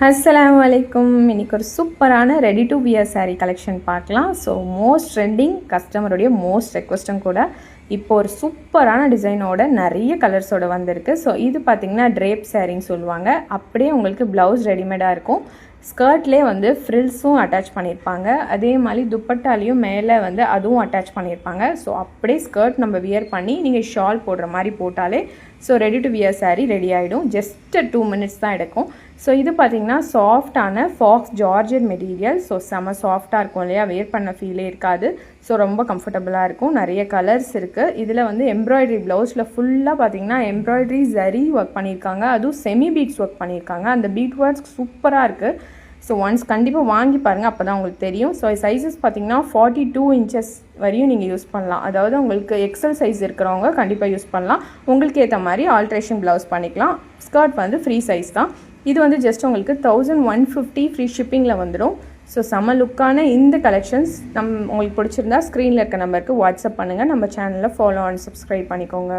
அஸ்ஸலாமு அலைக்கும். இன்றைக்கி ஒரு சூப்பரான ready to wear sari collection பார்க்கலாம். ஸோ மோஸ்ட் ட்ரெண்டிங் கஸ்டமருடைய மோஸ்ட் ரெக்வஸ்ட்டும் கூட இப்போ ஒரு சூப்பரான டிசைனோட நிறைய கலர்ஸோட வந்திருக்கு. ஸோ இது பார்த்திங்கன்னா ட்ரேப் சாரின்னு சொல்லுவாங்க. அப்படியே உங்களுக்கு ப்ளவுஸ் ரெடிமேடாக இருக்கும். ஸ்கர்ட்லேயே வந்து ஃப்ரில்ஸும் அட்டாச் பண்ணியிருப்பாங்க. அதே மாதிரி துப்பட்டாலையும் மேலே வந்து அதுவும் அட்டாச் பண்ணியிருப்பாங்க. ஸோ அப்படியே ஸ்கர்ட் நம்ம வியர் பண்ணி நீங்கள் ஷால் போடுற மாதிரி போட்டாலே so ready to wear sari ready ஆகிடும். ஜஸ்ட் 2 மினிட்ஸ் தான் எடுக்கும். ஸோ இது பார்த்திங்கன்னா சாஃப்டான ஃபாக்ஸ் ஜார்ஜெட் மெட்டீரியல். ஸோ செம்ம சாஃப்டாக இருக்கும் இல்லையா, வேர் பண்ண ஃபீலே இருக்காது. ஸோ ரொம்ப கம்ஃபர்டபுளாக இருக்கும். நிறைய கலர்ஸ் இருக்குது. இதில் வந்து எம்ப்ராய்டரி ப்ளவுஸில் ஃபுல்லாக பார்த்திங்கன்னா எம்ப்ராய்டரி ஜரி ஒர்க் பண்ணியிருக்காங்க. அதுவும் செமி பீட்ஸ் ஒர்க் பண்ணியிருக்காங்க. அந்த பீட் ஒர்க்ஸ் சூப்பராக இருக்குது. ஸோ ஒன்ஸ் கண்டிப்பாக வாங்கி பாருங்கள், அப்போ தான் உங்களுக்கு தெரியும். ஸோ சைஸஸ் பார்த்திங்கன்னா 42 இன்ச்சஸ் வரையும் நீங்கள் யூஸ் பண்ணலாம். அதாவது உங்களுக்கு எக்ஸல் சைஸ் இருக்கிறவங்க கண்டிப்பாக யூஸ் பண்ணலாம். உங்களுக்கு ஏற்ற மாதிரி ஆல்ட்ரேஷன் ப்ளவுஸ் பண்ணிக்கலாம். ஸ்கர்ட் வந்து ஃப்ரீ சைஸ் தான். இது வந்து ஜஸ்ட் உங்களுக்கு 1150 ஃப்ரீ ஷிப்பிங்கில் வந்துடும். ஸோ செம்ம லுக்கான இந்த கலெக்ஷன்ஸ் உங்களுக்கு பிடிச்சிருந்தா ஸ்க்ரீனில் இருக்க நம்பருக்கு வாட்ஸ்அப் பண்ணுங்கள். நம்ம சேனலில் ஃபாலோ அண்ட் சப்ஸ்கிரைப் பண்ணிக்கோங்க.